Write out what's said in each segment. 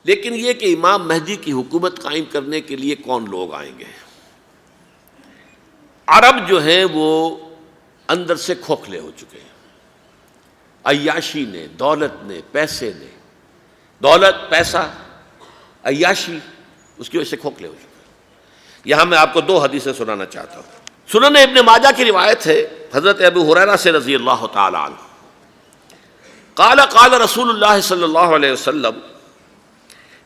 لیکن یہ کہ امام مہدی کی حکومت قائم کرنے کے لیے کون لوگ آئیں گے؟ عرب جو ہیں وہ اندر سے کھوکھلے ہو چکے ہیں، عیاشی نے، دولت نے، پیسے نے، دولت، پیسہ، عیاشی، اس کی وجہ سے کھوکھلے ہو چکے ہیں۔ یہاں میں آپ کو دو حدیثیں سنانا چاہتا ہوں۔ سنن ابن ماجہ کی روایت ہے حضرت ابو ہریرہ سے رضی اللہ تعالی عنہ، قال قال رسول اللہ صلی اللہ علیہ وسلم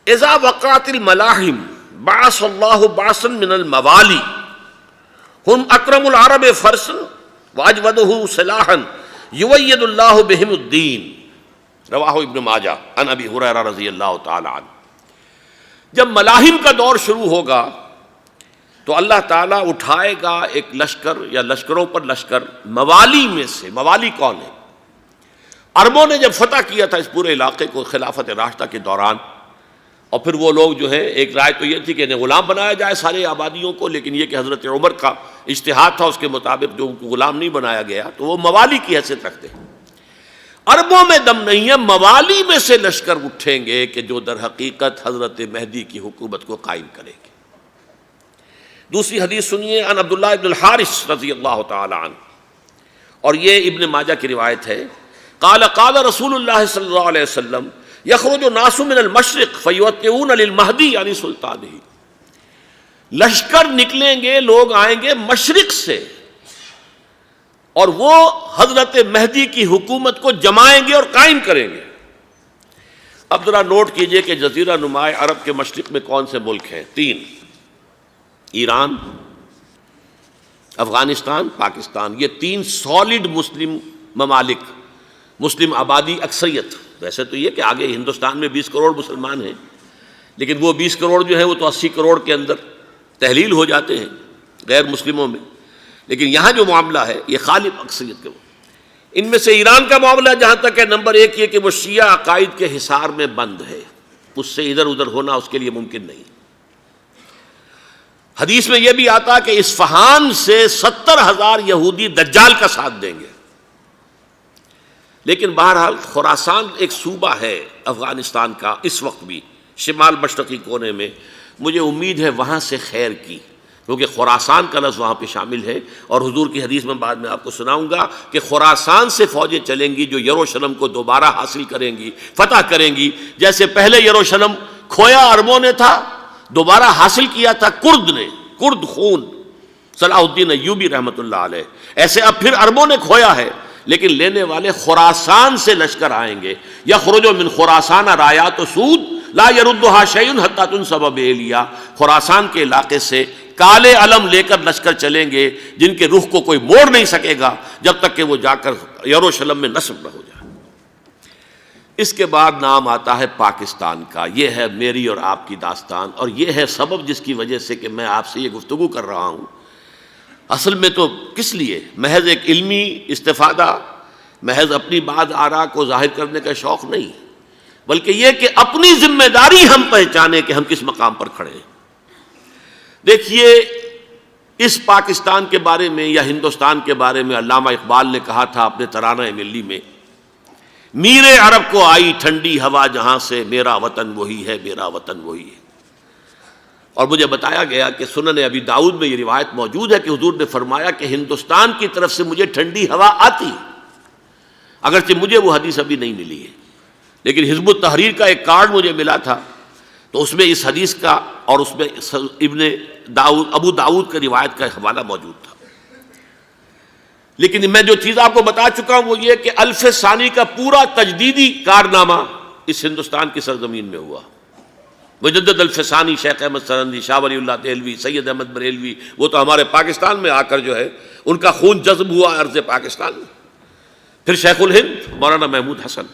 اذا وقعت الملاحم بعث اللہ بعثا من الموالی ہم اکرم العرب فرسا واجودہ سلاحا یوید اللہ بہم الدین، رواہ ابن ماجہ عن ابی ہریرہ رضی اللہ تعالی عنہ۔ جب ملاحم کا دور شروع ہوگا تو اللہ تعالیٰ اٹھائے گا ایک لشکر یا لشکروں پر لشکر موالی میں سے۔ موالی کون ہے؟ عربوں نے جب فتح کیا تھا اس پورے علاقے کو خلافت راشدہ کے دوران، اور پھر وہ لوگ جو ہے، ایک رائے تو یہ تھی کہ انہیں غلام بنایا جائے سارے آبادیوں کو، لیکن یہ کہ حضرت عمر کا اجتہاد تھا، اس کے مطابق جو ان کو غلام نہیں بنایا گیا تو وہ موالی کی حیثیت رکھتے ہیں۔ عربوں میں دم نہیں ہے، موالی میں سے لشکر اٹھیں گے کہ جو در حقیقت حضرت مہدی کی حکومت کو قائم کریں گے۔ دوسری حدیث سنیے، عن عبداللہ ابن الحارث رضی اللہ تعالی عنہ، اور یہ ابن ماجہ کی روایت ہے، قال قال رسول اللہ صلی اللہ علیہ وسلم یخرج الناس من المشرق فیوطئون للمہدی یعنی سلطانہ، لشکر نکلیں گے، لوگ آئیں گے مشرق سے، اور وہ حضرت مہدی کی حکومت کو جمائیں گے اور قائم کریں گے۔ اب ذرا نوٹ کیجئے کہ جزیرہ نما عرب کے مشرق میں کون سے ملک ہیں؟ تین: ایران، افغانستان، پاکستان۔ یہ تین سالڈ مسلم ممالک، مسلم آبادی اکثریت۔ ویسے تو یہ کہ آگے ہندوستان میں 20 کروڑ مسلمان ہیں، لیکن وہ 20 کروڑ جو ہیں وہ تو 80 کروڑ کے اندر تحلیل ہو جاتے ہیں غیر مسلموں میں، لیکن یہاں جو معاملہ ہے یہ غالب اکثریت کے۔ ان میں سے ایران کا معاملہ جہاں تک ہے، نمبر 1 یہ کہ وہ شیعہ عقائد کے حصار میں بند ہے، اس سے ادھر ادھر ہونا اس کے لیے ممکن نہیں۔ حدیث میں یہ بھی آتا کہ اصفہان سے 70,000 یہودی دجال کا ساتھ دیں گے۔ لیکن بہرحال خراسان ایک صوبہ ہے افغانستان کا اس وقت بھی، شمال مشرقی کونے میں، مجھے امید ہے وہاں سے خیر کی، کیونکہ خراسان کا لفظ وہاں پہ شامل ہے، اور حضور کی حدیث میں بعد میں آپ کو سناؤں گا کہ خراسان سے فوجیں چلیں گی جو یروشلم کو دوبارہ حاصل کریں گی، فتح کریں گی۔ جیسے پہلے یروشلم کھویا عربوں نے تھا، دوبارہ حاصل کیا تھا کرد نے، کرد خون صلاح الدین ایوبی رحمۃ اللہ علیہ، ایسے اب پھر عربوں نے کھویا ہے، لیکن لینے والے خراسان سے لشکر آئیں گے۔ یخرج من خراسان رایات سود لا یردھا شیء حتی تنصب بإیلیا، خراسان کے علاقے سے کالے علم لے کر لشکر چلیں گے جن کے رخ کو کوئی موڑ نہیں سکے گا جب تک کہ وہ جا کر یروشلم میں نصب نہ ہو جائے۔ اس کے بعد نام آتا ہے پاکستان کا۔ یہ ہے میری اور آپ کی داستان، اور یہ ہے سبب جس کی وجہ سے کہ میں آپ سے یہ گفتگو کر رہا ہوں۔ اصل میں تو کس لیے؟ محض ایک علمی استفادہ، محض اپنی بات آراء کو ظاہر کرنے کا شوق نہیں، بلکہ یہ کہ اپنی ذمہ داری ہم پہچانیں کہ ہم کس مقام پر کھڑے ہیں۔ دیکھیے، اس پاکستان کے بارے میں یا ہندوستان کے بارے میں علامہ اقبال نے کہا تھا اپنے ترانہ ملی میں، میر عرب کو آئی ٹھنڈی ہوا جہاں سے، میرا وطن وہی ہے، میرا وطن وہی ہے۔ اور مجھے بتایا گیا کہ سنن ابی داؤد میں یہ روایت موجود ہے کہ حضور نے فرمایا کہ ہندوستان کی طرف سے مجھے ٹھنڈی ہوا آتی ہے، اگرچہ مجھے وہ حدیث ابھی نہیں ملی ہے، لیکن حزب التحریر کا ایک کارڈ مجھے ملا تھا، تو اس میں اس حدیث کا اور اس میں ابو داؤد کا روایت کا حوالہ موجود تھا۔ لیکن میں جو چیز آپ کو بتا چکا ہوں وہ یہ کہ الف ثانی کا پورا تجدیدی کارنامہ اس ہندوستان کی سرزمین میں ہوا۔ مجدد الف ثانی شیخ احمد سرندی، شاہ ولی اللہ دہلوی، سید احمد بریلوی، وہ تو ہمارے پاکستان میں آ کر جو ہے ان کا خون جذب ہوا ارض پاکستان میں۔ پھر شیخ الہند مولانا محمود حسن۔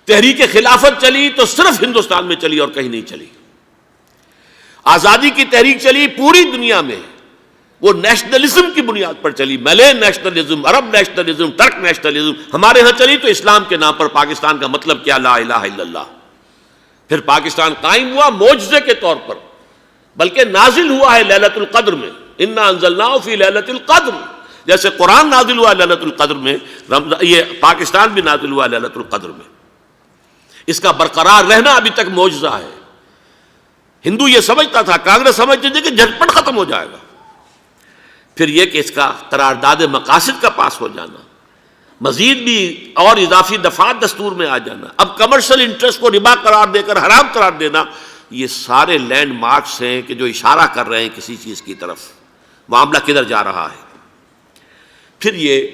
تحریک خلافت چلی تو صرف ہندوستان میں چلی اور کہیں نہیں چلی۔ آزادی کی تحریک چلی پوری دنیا میں، وہ نیشنلزم کی بنیاد پر چلی، ملے نیشنلزم، عرب نیشنلزم، ترک نیشنلزم۔ ہمارے ہاں چلی تو اسلام کے نام پر، پاکستان کا مطلب کیا؟ لا الہ الا اللہ۔ پھر پاکستان قائم ہوا معجزے کے طور پر، بلکہ نازل ہوا ہے لیلۃ القدر میں، انا انزلناہ فی لیلۃ القدر، جیسے قرآن نازل ہوا لیلۃ القدر میں، یہ پاکستان بھی نازل ہوا لیلۃ القدر میں۔ اس کا برقرار رہنا ابھی تک معجزہ ہے۔ ہندو یہ سمجھتا تھا، کانگریس سمجھتی تھی کہ جھٹپٹ ختم ہو جائے گا۔ پھر یہ کہ اس کا قرارداد مقاصد کا پاس ہو جانا، مزید بھی اور اضافی دفعات دستور میں آ جانا، اب کمرشل انٹرسٹ کو ربا قرار دے کر حرام قرار دینا، یہ سارے لینڈ مارکس ہیں کہ جو اشارہ کر رہے ہیں کسی چیز کی طرف، معاملہ کدھر جا رہا ہے۔ پھر یہ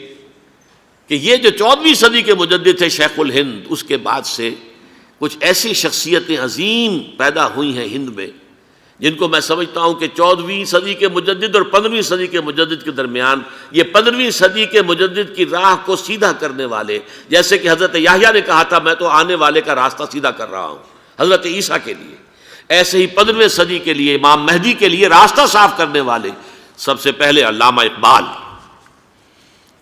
کہ یہ جو 14ویں صدی کے مجدد تھے شیخ الہند، اس کے بعد سے کچھ ایسی شخصیتیں عظیم پیدا ہوئی ہیں ہند میں، جن کو میں سمجھتا ہوں کہ 14ویں صدی کے مجدد اور 15ویں صدی کے مجدد کے درمیان یہ 15ویں صدی کے مجدد کی راہ کو سیدھا کرنے والے، جیسے کہ حضرت یحییٰ نے کہا تھا میں تو آنے والے کا راستہ سیدھا کر رہا ہوں حضرت عیسیٰ کے لیے، ایسے ہی 15ویں صدی کے لیے امام مہدی کے لیے راستہ صاف کرنے والے سب سے پہلے علامہ اقبال،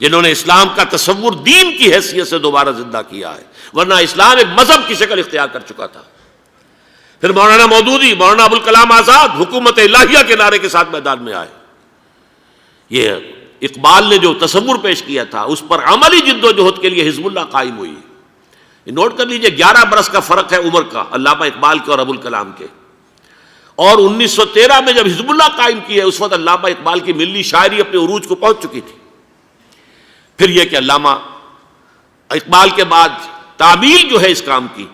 جنہوں نے اسلام کا تصور دین کی حیثیت سے دوبارہ زندہ کیا ہے، ورنہ اسلام ایک مذہب کی شکل اختیار کر چکا تھا۔ پھر مولانا مودودی، مولانا ابوالکلام آزاد حکومت الہیہ کے نعرے کے ساتھ میدان میں آئے۔ یہ اقبال نے جو تصور پیش کیا تھا اس پر عملی جد و جہد کے لیے حزب اللہ قائم ہوئی۔ نوٹ کر لیجئے 11 برس کا فرق ہے عمر کا علامہ اقبال کے اور ابوالکلام کے، اور 1913 میں جب حزب اللہ قائم کی ہے اس وقت علامہ اقبال کی ملی شاعری اپنے عروج کو پہنچ چکی تھی۔ پھر یہ کہ علامہ اقبال کے بعد تعمیل جو ہے اس کام کی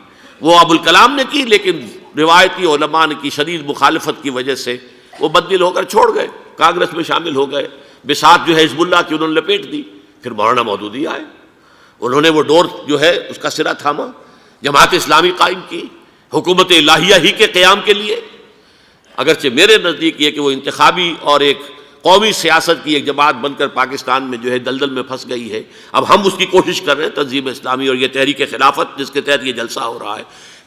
وہ ابوالکلام نے کی، لیکن روایتی علماء کی شدید مخالفت کی وجہ سے وہ بددل ہو کر چھوڑ گئے، کانگریس میں شامل ہو گئے، بساط جو ہے حزب اللہ کی انہوں نے لپیٹ دی۔ پھر مولانا مودودی آئے، انہوں نے وہ ڈور جو ہے اس کا سرا تھاما، جماعت اسلامی قائم کی حکومت الہیہ ہی کے قیام کے لیے۔ اگرچہ میرے نزدیک یہ کہ وہ انتخابی اور ایک قومی سیاست کی ایک جماعت بن کر پاکستان میں جو ہے دلدل میں پھنس گئی ہے، اب ہم اس کی کوشش کر رہے ہیں، تنظیم اسلامی اور یہ تحریک خلافت جس کے تحت یہ جلسہ ہو رہا ہے،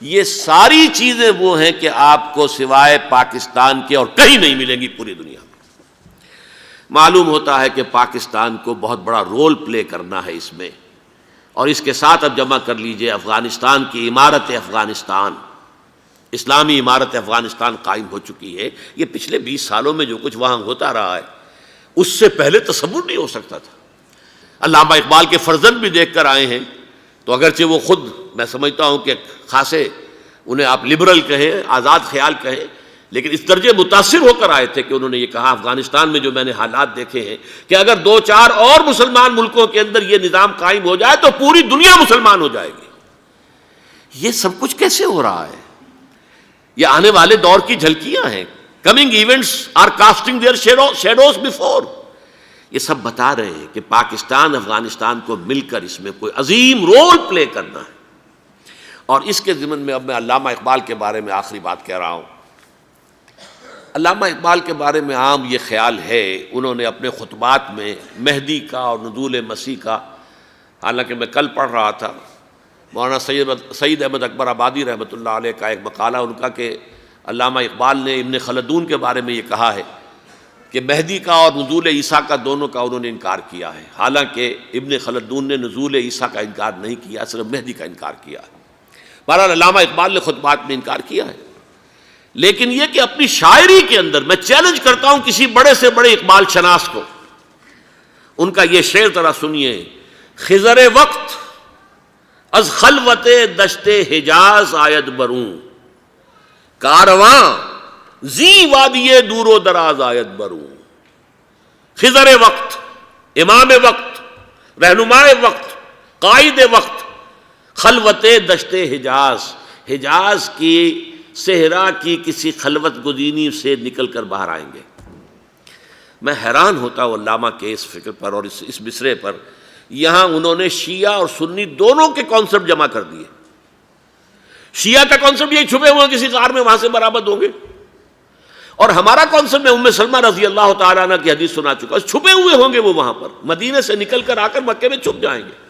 یہ ساری چیزیں وہ ہیں کہ آپ کو سوائے پاکستان کے اور کہیں نہیں ملیں گی پوری دنیا میں۔ معلوم ہوتا ہے کہ پاکستان کو بہت بڑا رول پلے کرنا ہے اس میں، اور اس کے ساتھ اب جمع کر لیجئے افغانستان کی عمارت افغانستان، اسلامی عمارت افغانستان قائم ہو چکی ہے۔ یہ پچھلے 20 سالوں میں جو کچھ وہاں ہوتا رہا ہے اس سے پہلے تصور نہیں ہو سکتا تھا۔ علامہ اقبال کے فرزند بھی دیکھ کر آئے ہیں، تو اگرچہ وہ خود میں سمجھتا ہوں کہ خاصے انہیں آپ لبرل کہیں، آزاد خیال کہیں، لیکن اس درجے متاثر ہو کر آئے تھے کہ انہوں نے یہ کہا افغانستان میں جو میں نے حالات دیکھے ہیں کہ اگر 2-4 اور مسلمان ملکوں کے اندر یہ نظام قائم ہو جائے تو پوری دنیا مسلمان ہو جائے گی۔ یہ سب کچھ کیسے ہو رہا ہے؟ یہ آنے والے دور کی جھلکیاں ہیں۔ Coming events are casting their shadows before. یہ سب بتا رہے ہیں کہ پاکستان افغانستان کو مل کر اس میں کوئی عظیم رول پلے کرنا ہے۔ اور اس کے ضمن میں اب میں علامہ اقبال کے بارے میں آخری بات کہہ رہا ہوں۔ علامہ اقبال کے بارے میں عام یہ خیال ہے، انہوں نے اپنے خطبات میں مہدی کا اور نزول مسیح کا، حالانکہ میں کل پڑھ رہا تھا مولانا سید احمد اکبر آبادی رحمۃ اللہ علیہ کا ایک مقالہ ان کا کہ علامہ اقبال نے ابن خلدون کے بارے میں یہ کہا ہے کہ مہدی کا اور نزول عیسیٰ کا دونوں کا انہوں نے انکار کیا ہے، حالانکہ ابن خلدون نے نزول عیسیٰ کا انکار نہیں کیا، صرف مہدی کا انکار کیا ہے۔ بہرحال علامہ اقبال نے خطبات میں انکار کیا ہے، لیکن یہ کہ اپنی شاعری کے اندر میں چیلنج کرتا ہوں کسی بڑے سے بڑے اقبال شناس کو، ان کا یہ شعر ذرا سنیے: خضر وقت از خلوت دشت حجاز آید بروں، کارواں زی وادی دور و دراز آید بروں۔ خضر وقت، امام وقت، رہنمائے وقت، قائد وقت، خلوت دشت حجاز، حجاز کی صحرا کی کسی خلوت گزینی سے نکل کر باہر آئیں گے۔ میں حیران ہوتا ہوں علامہ کے اس فکر پر اور اس مصرے پر۔ یہاں انہوں نے شیعہ اور سنی دونوں کے کانسیپٹ جمع کر دیے۔ شیعہ کا کانسیپٹ یہ چھپے ہوئے کسی غار میں وہاں سے برآمد ہوں گے، اور ہمارا کانسیپٹ میں ام سلمہ رضی اللہ تعالیٰ عنہ کی حدیث سنا چکا، چھپے ہوئے ہوں گے وہ وہاں پر، مدینے سے نکل کر آ کر مکے میں چھپ جائیں گے۔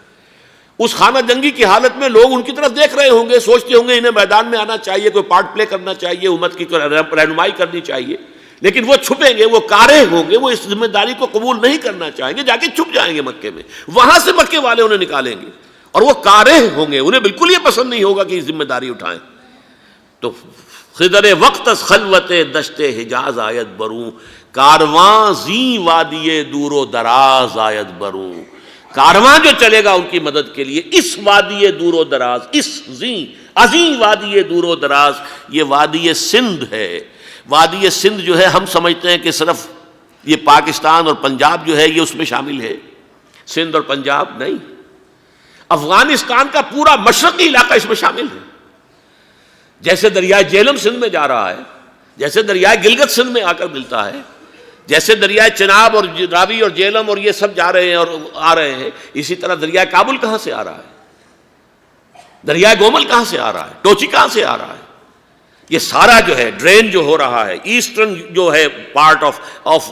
اس خانہ جنگی کی حالت میں لوگ ان کی طرف دیکھ رہے ہوں گے، سوچتے ہوں گے انہیں میدان میں آنا چاہیے، کوئی پارٹ پلے کرنا چاہیے، امت کی رہنمائی کرنی چاہیے، لیکن وہ چھپیں گے، وہ کارہ ہوں گے، وہ اس ذمہ داری کو قبول نہیں کرنا چاہیں گے، جا کے چھپ جائیں گے مکے میں، وہاں سے مکے والے انہیں نکالیں گے، اور وہ کارہ ہوں گے، انہیں بالکل یہ پسند نہیں ہوگا کہ یہ ذمہ داری اٹھائیں۔ تو خضر وقت از خلوت دشت حجاز آیت بروں، کارواں زی وادی دور و دراز آیت بروں۔ کارواں جو چلے گا ان کی مدد کے لیے اس وادی دور و دراز، اس زی عظیم وادی دور و دراز، یہ وادی سندھ ہے۔ وادی سندھ جو ہے ہم سمجھتے ہیں کہ صرف یہ پاکستان اور پنجاب جو ہے یہ اس میں شامل ہے، سندھ اور پنجاب نہیں، افغانستان کا پورا مشرقی علاقہ اس میں شامل ہے۔ جیسے دریائے جہلم سندھ میں جا رہا ہے، جیسے دریائے گلگت سندھ میں آ کر ملتا ہے، جیسے دریائے چناب اور راوی اور جہلم اور یہ سب جا رہے ہیں اور آ رہے ہیں، اسی طرح دریائے کابل کہاں سے آ رہا ہے، دریائے گومل کہاں سے آ رہا ہے، ٹوچی کہاں سے آ رہا ہے، یہ سارا جو ہے ڈرین جو ہو رہا ہے ایسٹرن جو ہے پارٹ آف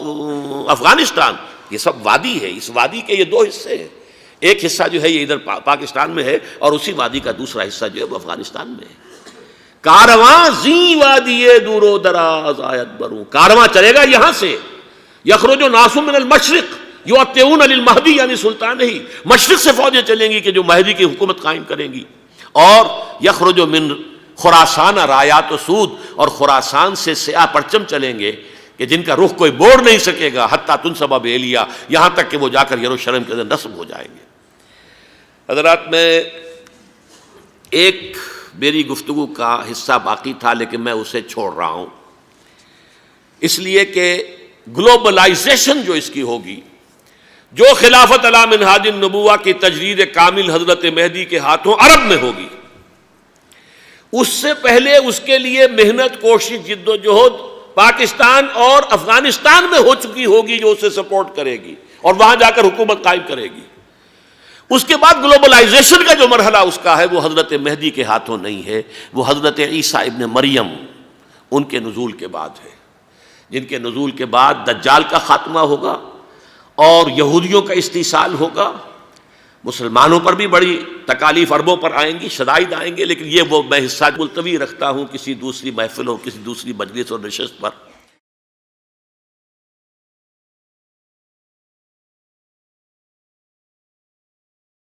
افغانستان، یہ سب وادی ہے۔ اس وادی کے یہ دو حصے ہیں، ایک حصہ جو ہے یہ ادھر پاکستان میں ہے اور اسی وادی کا دوسرا حصہ جو ہے وہ افغانستان میں ہے۔ کارواں زی وادی دور و دراز آیت بروں، کارواں چلے گا یہاں سے، یخرج ناس من المشرق یؤتون للمہدی یعنی سلطان ہی، مشرق سے فوجیں چلیں گی کہ جو مہدی کی حکومت قائم کریں گی، اور یخرج من خراسان رایات و سود، اور خراسان سے سیاہ پرچم چلیں گے کہ جن کا رخ کوئی موڑ نہیں سکے گا، حتیٰ تنصب بیلیا، یہاں تک کہ وہ جا کر یروشلم کے اندر نصب ہو جائیں گے۔ حضرات، میں ایک میری گفتگو کا حصہ باقی تھا لیکن میں اسے چھوڑ رہا ہوں، اس لیے کہ گلوبلائزیشن جو اس کی ہوگی، جو خلافت علی منہاج النبوہ کی تجرید کامل حضرت مہدی کے ہاتھوں عرب میں ہوگی، اس سے پہلے اس کے لیے محنت، کوشش، جد و جہد پاکستان اور افغانستان میں ہو چکی ہوگی جو اسے سپورٹ کرے گی اور وہاں جا کر حکومت قائم کرے گی۔ اس کے بعد گلوبلائزیشن کا جو مرحلہ اس کا ہے وہ حضرت مہدی کے ہاتھوں نہیں ہے، وہ حضرت عیسیٰ ابن مریم ان کے نزول کے بعد ہے، جن کے نزول کے بعد دجال کا خاتمہ ہوگا اور یہودیوں کا استحصال ہوگا، مسلمانوں پر بھی بڑی تکالیف عربوں پر آئیں گی، شدائد آئیں گے، لیکن یہ وہ میں حصہ ملتوی رکھتا ہوں کسی دوسری محفل اور کسی دوسری مجلس اور نشست پر۔